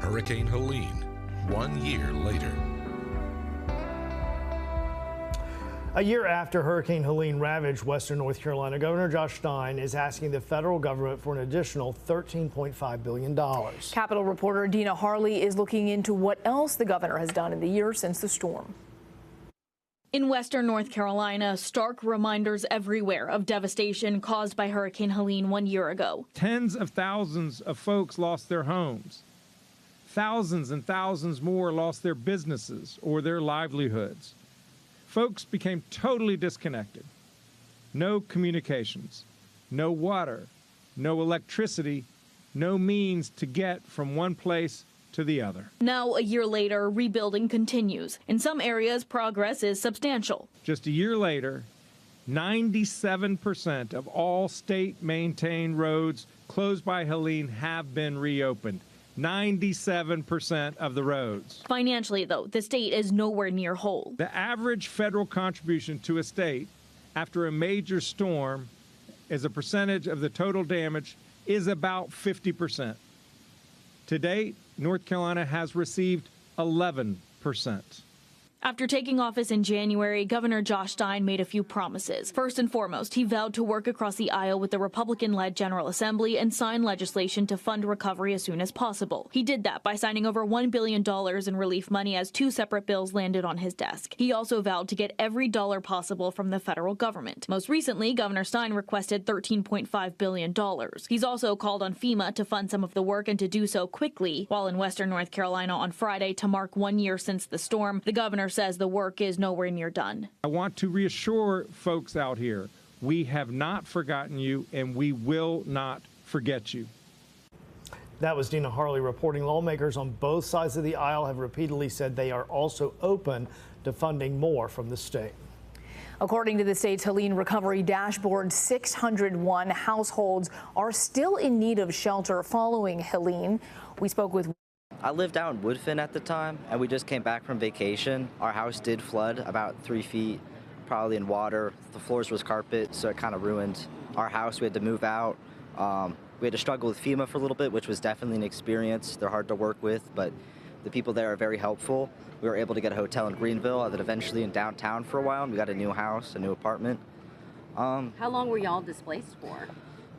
Hurricane Helene, 1 year later. A year after Hurricane Helene ravaged western North Carolina, Governor Josh Stein is asking the federal government for an additional $13.5 billion. Capitol reporter Dina Harley is looking into what else the governor has done in the year since the storm. In western North Carolina, stark reminders everywhere of devastation caused by Hurricane Helene 1 year ago. Tens of thousands of folks lost their homes. Thousands and thousands more lost their businesses or their livelihoods. Folks became totally disconnected. No communications, no water, no electricity, no means to get from one place to the other. Now, a year later, rebuilding continues. In some areas, progress is substantial. Just a year later, 97% of all state-maintained roads closed by Helene have been reopened. 97% of the roads. Financially, though, the state is nowhere near whole. The average federal contribution to a state after a major storm as a percentage of the total damage is about 50%. To date, North Carolina has received 11%. After taking office in January, Governor Josh Stein made a few promises. First and foremost, he vowed to work across the aisle with the Republican-led General Assembly and sign legislation to fund recovery as soon as possible. He did that by signing over $1 billion in relief money as two separate bills landed on his desk. He also vowed to get every dollar possible from the federal government. Most recently, Governor Stein requested $13.5 billion. He's also called on FEMA to fund some of the work and to do so quickly. While in western North Carolina on Friday to mark 1 year since the storm, the governor says the work is nowhere near done. I want to reassure folks out here, we have not forgotten you and we will not forget you. That was Dina Harley reporting. Lawmakers on both sides of the aisle have repeatedly said they are also open to funding more from the state. According to the state's Helene Recovery Dashboard, 601 households are still in need of shelter following Helene. We spoke with I lived out in Woodfin at the time, and we just came back from vacation. Our house did flood about 3 feet, probably in water. The floors was carpet, so it kind of ruined our house. We had to move out. We had to struggle with FEMA for a little bit, which was definitely an experience. They're hard to work with, but the people there are very helpful. We were able to get a hotel in Greenville, and then eventually in downtown for a while, and we got a new house, a new apartment. How long were y'all displaced for?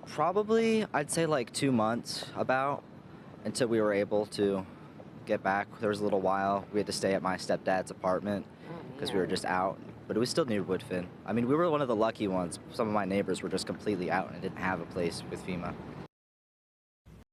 Probably, I'd say like 2 months about, until we were able to get back. There was a little while we had to stay at my stepdad's apartment because we were just out, but it was still near Woodfin. I mean, we were one of the lucky ones. Some of my neighbors were just completely out and didn't have a place with FEMA.